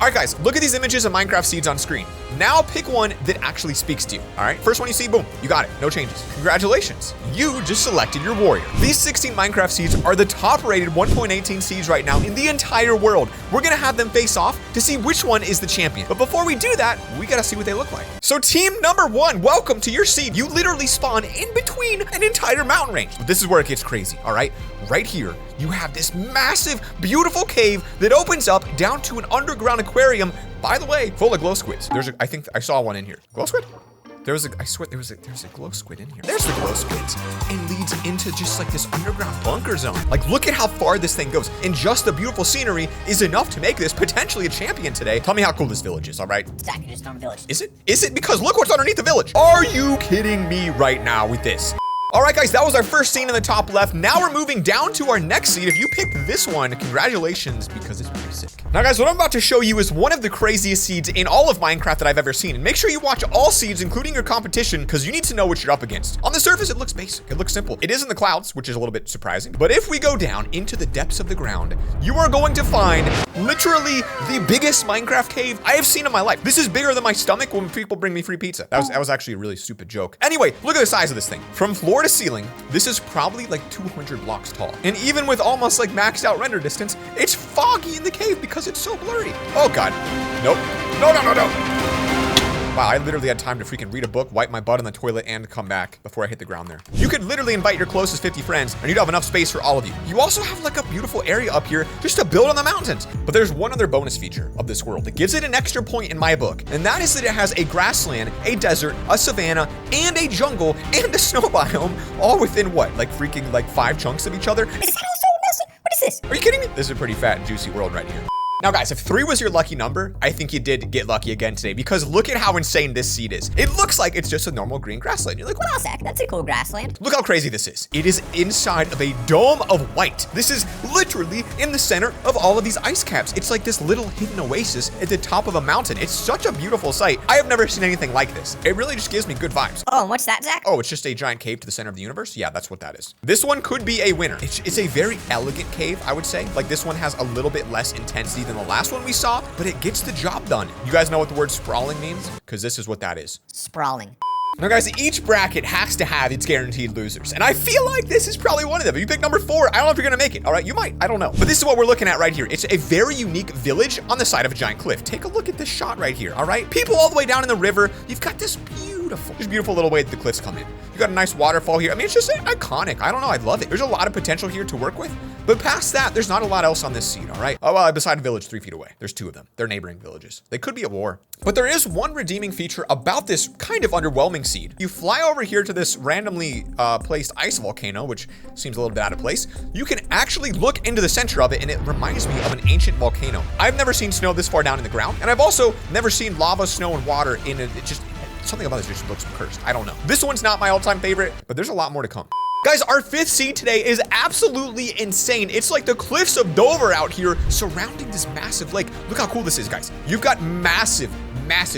All right, guys, look at these images of Minecraft seeds on screen. Now pick one that actually speaks to you, all right? First one you see, boom, you got it, no changes. Congratulations, you just selected your warrior. These 16 Minecraft seeds are the top rated 1.18 seeds right now in the entire world. We're gonna have them face off to see which one is the champion. But before we do that, we gotta see what they look like. So team number 1, welcome to your seed. You literally spawn in between an entire mountain range. But this is where it gets crazy, all right? Right here, you have this massive, beautiful cave that opens up down to an underground aquarium, by the way, full of glow squids. I think I saw one in here. Glow squid? I swear there's a glow squid in here. There's the glow squids, and leads into just like this underground bunker zone. Like, look at how far this thing goes. And just the beautiful scenery is enough to make this potentially a champion today. Tell me how cool this village is, all right? It's actually just on a village. Is it? Is it? Because look what's underneath the village. Are you kidding me right now with this? All right, guys, that was our first scene in the top left. Now we're moving down to our next seed. If you picked this one, congratulations, because it's pretty sick. Now, guys, what I'm about to show you is one of the craziest seeds in all of Minecraft that I've ever seen. And make sure you watch all seeds, including your competition, because you need to know what you're up against. On the surface, it looks basic. It looks simple. It is in the clouds, which is a little bit surprising. But if we go down into the depths of the ground, you are going to find literally the biggest Minecraft cave I have seen in my life. This is bigger than my stomach when people bring me free pizza. That was actually a really stupid joke. Anyway, look at the size of this thing. From floor to ceiling, this is probably like 200 blocks tall. And even with almost like maxed out render distance, it's foggy in the cave because it's so blurry. Oh God, nope. No. Wow, I literally had time to freaking read a book, wipe my butt on the toilet, and come back before I hit the ground there. You could literally invite your closest 50 friends, and you'd have enough space for all of you. You also have like a beautiful area up here just to build on the mountains. But there's one other bonus feature of this world that gives it an extra point in my book, and that is that it has a grassland, a desert, a savanna, and a jungle, and a snow biome, all within what, like freaking like 5 chunks of each other? This is so messy. What is this? Are you kidding me? This is a pretty fat and juicy world right here. Now, guys, if 3 was your lucky number, I think you did get lucky again today, because look at how insane this seed is. It looks like it's just a normal green grassland. You're like, Wow, Zach, that's a cool grassland. look how crazy this is. It is inside of a dome of white. This is literally in the center of all of these ice caps. It's like this little hidden oasis at the top of a mountain. It's such a beautiful sight. I have never seen anything like this. It really just gives me good vibes. Oh, and what's that, Zach? Oh, it's just a giant cave to the center of the universe? Yeah, that's what that is. This one could be a winner. It's a very elegant cave, I would say. Like, this one has a little bit less intensity than the last one we saw, but it gets the job done. You guys know what the word sprawling means? Because this is what that is. Sprawling. Now, guys, each bracket has to have its guaranteed losers, and I feel like this is probably one of them. If you pick number 4, I don't know if you're gonna make it, all right? You might, I don't know. But this is what we're looking at right here. It's a very unique village on the side of a giant cliff. Take a look at this shot right here, all right? People all the way down in the river. You've got this beautiful little way that the cliffs come in. You got a nice waterfall here. I mean, it's just iconic. I don't know, I love it. There's a lot of potential here to work with, but past that, there's not a lot else on this seed, all right? Oh, well, beside a village 3 feet away. There's 2 of them. They're neighboring villages. They could be at war. But there is one redeeming feature about this kind of underwhelming seed. You fly over here to this randomly placed ice volcano, which seems a little bit out of place. You can actually look into the center of it, and it reminds me of an ancient volcano. I've never seen snow this far down in the ground, and I've also never seen lava, snow, and water in it. It just, something about this just looks cursed. I don't know. This one's not my all-time favorite, but there's a lot more to come. Guys, our 5th seed today is absolutely insane. It's like the cliffs of Dover out here surrounding this massive lake. Look how cool this is, guys. You've got massive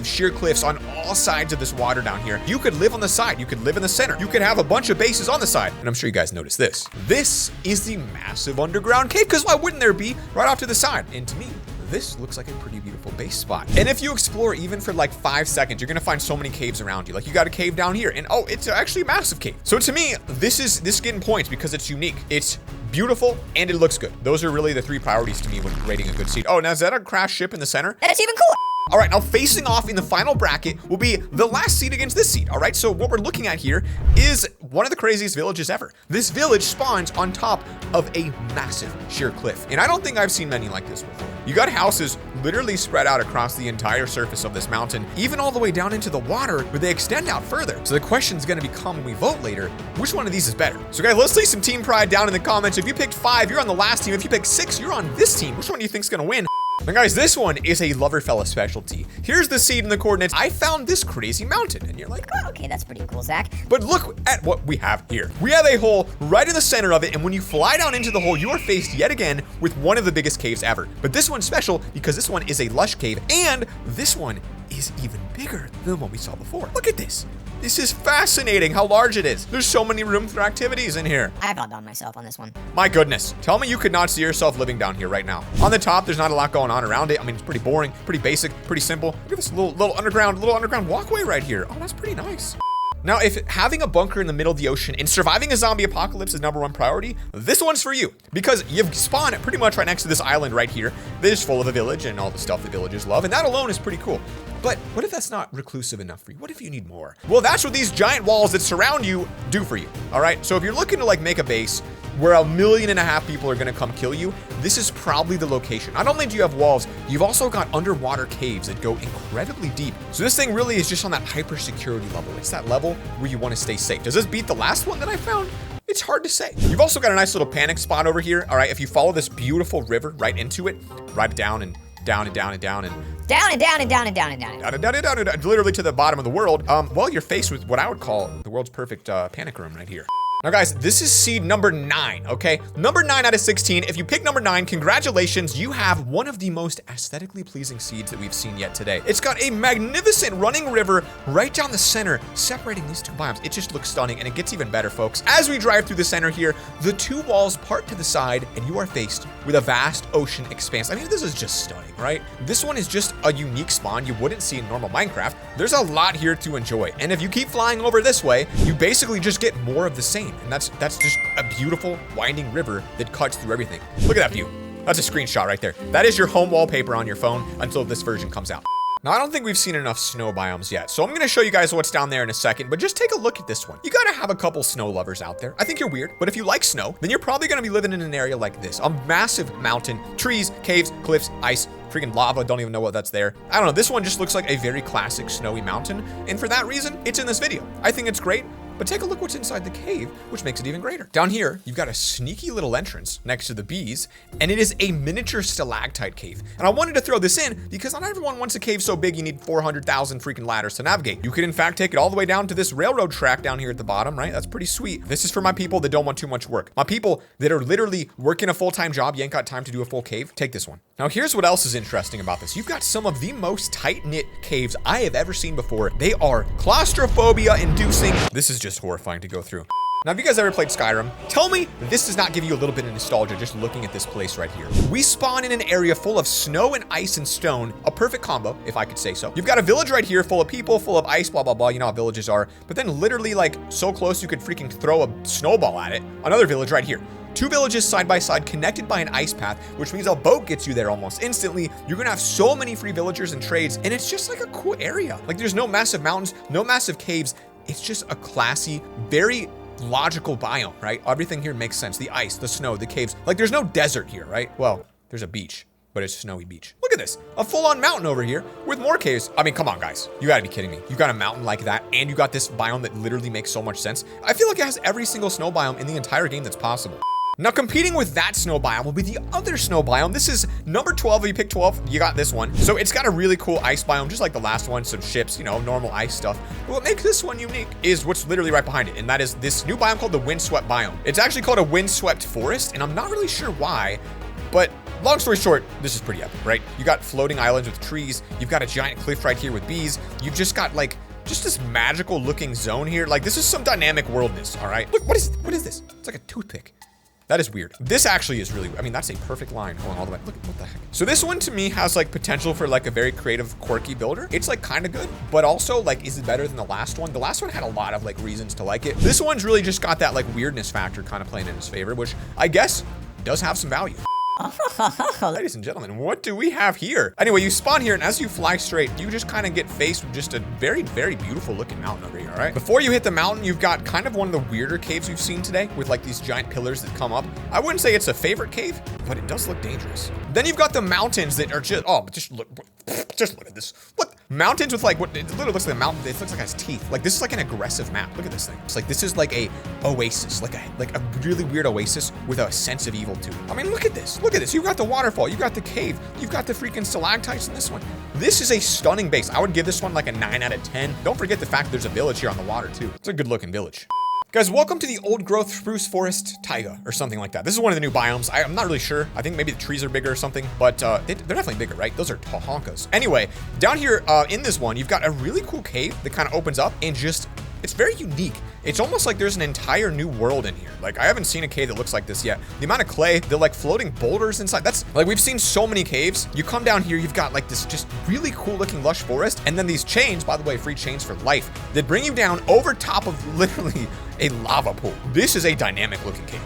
sheer cliffs on all sides of this water down here. You could live on the side. You could live in the center. You could have a bunch of bases on the side. And I'm sure you guys noticed this. This is the massive underground cave, because why wouldn't there be right off to the side? And to me, this looks like a pretty beautiful base spot. And if you explore even for like 5 seconds, you're gonna find so many caves around you. Like, you got a cave down here, and oh, it's actually a massive cave. So to me, this is getting points because it's unique. It's beautiful and it looks good. Those are really the 3 priorities to me when rating a good seed. Oh, now is that a crashed ship in the center? That's even cooler. All right, now facing off in the final bracket will be the last seed against this seed, all right? So what we're looking at here is one of the craziest villages ever. This village spawns on top of a massive sheer cliff, and I don't think I've seen many like this before. You got houses literally spread out across the entire surface of this mountain, even all the way down into the water, where they extend out further. So the question's gonna become when we vote later, which one of these is better? So guys, let's leave some team pride down in the comments. If you picked 5, you're on the last team. If you picked 6, you're on this team. Which one do you think's gonna win? Now guys, this one is a LoverFella specialty. Here's the seed and the coordinates. I found this crazy mountain, and you're like, Oh, okay, that's pretty cool, Zach. but look at what we have here. We have a hole right in the center of it, and when you fly down into the hole, you are faced yet again with one of the biggest caves ever. But this one's special because this one is a lush cave, and this one is even bigger than what we saw before. Look at this. This is fascinating how large it is. There's so many room for activities in here. I've outdone myself on this one. My goodness. Tell me you could not see yourself living down here right now. On the top, there's not a lot going on around it. I mean, it's pretty boring, pretty basic, pretty simple. Look at this little underground walkway right here. Oh, that's pretty nice. Now, if having a bunker in the middle of the ocean and surviving a zombie apocalypse is #1 priority, this one's for you. Because you've spawned pretty much right next to this island right here that is full of a village and all the stuff that villagers love, and that alone is pretty cool. But what if that's not reclusive enough for you? What if you need more? Well, that's what these giant walls that surround you do for you, all right? So if you're looking to like make a base where 1.5 million people are gonna come kill you, this is probably the location. Not only do you have walls, you've also got underwater caves that go incredibly deep. So this thing really is just on that hyper security level. It's that level where you wanna stay safe. Does this beat the last one that I found? It's hard to say. You've also got a nice little panic spot over here, all right? If you follow this beautiful river right into it, right down and down and down and down and down and down and down and down and down. Down and down and down and down, literally to the bottom of the world. Well, you're faced with what I would call the world's perfect panic room right here. Now guys, this is seed number 9, okay? Number 9 out of 16. If you pick number 9, congratulations, you have one of the most aesthetically pleasing seeds that we've seen yet today. It's got a magnificent running river right down the center, separating these two biomes. It just looks stunning, and it gets even better, folks. As we drive through the center here, the two walls part to the side, and you are faced with a vast ocean expanse. I mean, this is just stunning, right? This one is just a unique spawn you wouldn't see in normal Minecraft. There's a lot here to enjoy, and if you keep flying over this way, you basically just get more of the same. And that's just a beautiful winding river that cuts through everything. Look at that view. That's a screenshot right there. That is your home wallpaper on your phone until this version comes out. Now, I don't think we've seen enough snow biomes yet, so I'm gonna show you guys what's down there in a second, but just take a look at this one. You gotta have a couple snow lovers out there. I think you're weird, but if you like snow, then you're probably gonna be living in an area like this. A massive mountain, trees, caves, cliffs, ice, freaking lava, don't even know what that's there. I don't know, this one just looks like a very classic snowy mountain, and for that reason, it's in this video. I think it's great. But take a look what's inside the cave, which makes it even greater. Down here, you've got a sneaky little entrance next to the bees, and it is a miniature stalactite cave. And I wanted to throw this in because not everyone wants a cave so big you need 400,000 freaking ladders to navigate. You could in fact take it all the way down to this railroad track down here at the bottom, right? That's pretty sweet. This is for my people that don't want too much work. My people that are literally working a full-time job, you ain't got time to do a full cave, take this one. Now here's what else is interesting about this. You've got some of the most tight-knit caves I have ever seen before. They are claustrophobia inducing. This is just horrifying to go through. Now, if you guys ever played Skyrim, tell me this does not give you a little bit of nostalgia just looking at this place right here. We spawn in an area full of snow and ice and stone, a perfect combo, if I could say so. You've got a village right here full of people, full of ice, blah, blah, blah. You know how villages are. But then literally like so close you could freaking throw a snowball at it. Another village right here. Two villages side by side connected by an ice path, which means a boat gets you there almost instantly. You're gonna have so many free villagers and trades, and it's just like a cool area. Like there's no massive mountains, no massive caves. It's just a classy, very logical biome, right? Everything here makes sense. The ice, the snow, the caves. Like there's no desert here, right? Well, there's a beach, but it's a snowy beach. Look at this, a full-on mountain over here with more caves. I mean, come on guys, you gotta be kidding me. You got a mountain like that, and you got this biome that literally makes so much sense. I feel like it has every single snow biome in the entire game that's possible. Now, competing with that snow biome will be the other snow biome. This is number 12. If you pick 12, you got this one. So it's got a really cool ice biome, just like the last one. Some ships, you know, normal ice stuff. But what makes this one unique is what's literally right behind it. And that is this new biome called the windswept biome. It's actually called a windswept forest. And I'm not really sure why, but long story short, this is pretty epic, right? You got floating islands with trees. You've got a giant cliff right here with bees. You've just got like, just this magical looking zone here. Like this is some dynamic worldness, all right? Look, what is this? It's like a toothpick. That is weird. This actually is really, I mean, that's a perfect line going all the way. Look, what the heck? So this one to me has like potential for like a very creative, quirky builder. It's like kind of good, but also like, is it better than the last one? The last one had a lot of like reasons to like it. This one's really just got that like weirdness factor kind of playing in his favor, which I guess does have some value. Ladies and gentlemen, what do we have here? Anyway, you spawn here, and as you fly straight, you just kind of get faced with just a very, very beautiful looking mountain over here, all right? Before you hit the mountain, you've got kind of one of the weirder caves we've seen today with like these giant pillars that come up. I wouldn't say it's a favorite cave, but it does look dangerous. Then you've got the mountains that are just, oh, just look at this. What? Mountains with like, what, it literally looks like a mountain, it looks like it has teeth. Like this is like an aggressive map. Look at this thing. It's like, this is like a oasis, like a really weird oasis with a sense of evil to it. I mean, look at this. Look at this. You've got the waterfall, you've got the cave, you've got the freaking stalactites in this one. This is a stunning base. I would give this one like a 9 out of 10. Don't forget the fact that there's a village here on the water too. It's a good looking village. Guys, welcome to the old growth spruce forest taiga or something like that. This is one of the new biomes. I'm not really sure. I think maybe the trees are bigger or something, but they're definitely bigger, right? Those are tahonkas. Anyway, down here in this one, you've got a really cool cave that kind of opens up and just, it's very unique. It's almost like there's an entire new world in here. Like, I haven't seen a cave that looks like this yet. The amount of clay, the like floating boulders inside, that's like, we've seen so many caves. You come down here, you've got like this just really cool looking lush forest. And then these chains, by the way, free chains for life, that bring you down over top of literally a lava pool. This is a dynamic looking cave.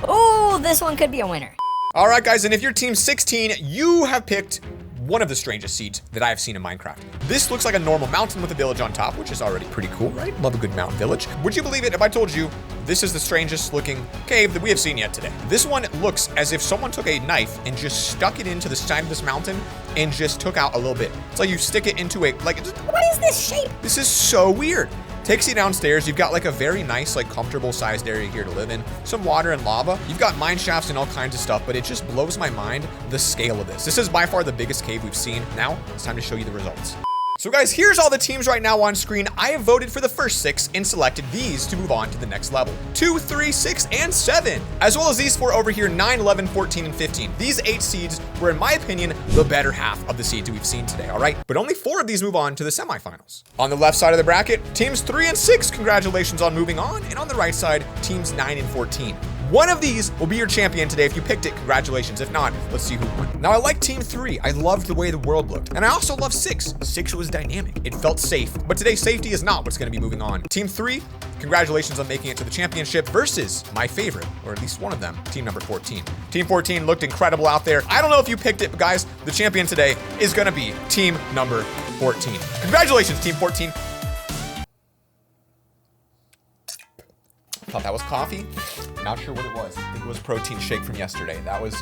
Oh, this one could be a winner. All right, guys, and if you're team 16, you have picked one of the strangest seeds that I have seen in Minecraft. This looks like a normal mountain with a village on top, which is already pretty cool, right? Love a good mountain village. Would you believe it if I told you this is the strangest looking cave that we have seen yet today? This one looks as if someone took a knife and just stuck it into the side of this mountain and just took out a little bit. It's like you stick it into a, like, What is this shape? this is so weird. Takes you downstairs. You've got like a very nice, like comfortable sized area here to live in. Some water and lava. You've got mine shafts and all kinds of stuff, but it just blows my mind the scale of this. This is by far the biggest cave we've seen. Now it's time to show you the results. So guys, here's all the teams right now on screen. I have voted for the first 6 and selected these to move on to the next level. 2, 3, 6, and 7. As well as these 4 over here, 9, 11, 14, and 15. These 8 seeds were, in my opinion, the better half of the seeds we've seen today, all right? But only 4 of these move on to the semifinals. On the left side of the bracket, teams 3 and 6, congratulations on moving on. And on the right side, teams 9 and 14. One of these will be your champion today. If you picked it, congratulations. If not, let's see who won. Now, I like team 3. I loved the way the world looked. And I also love 6. 6 was dynamic. It felt safe. But today, safety is not what's going to be moving on. Team 3, congratulations on making it to the championship versus my favorite, or at least one of them, team number 14. Team 14 looked incredible out there. I don't know if you picked it, but guys, the champion today is going to be team number 14. Congratulations, team 14. Thought that was coffee. Not sure what it was. I think it was protein shake from yesterday. That was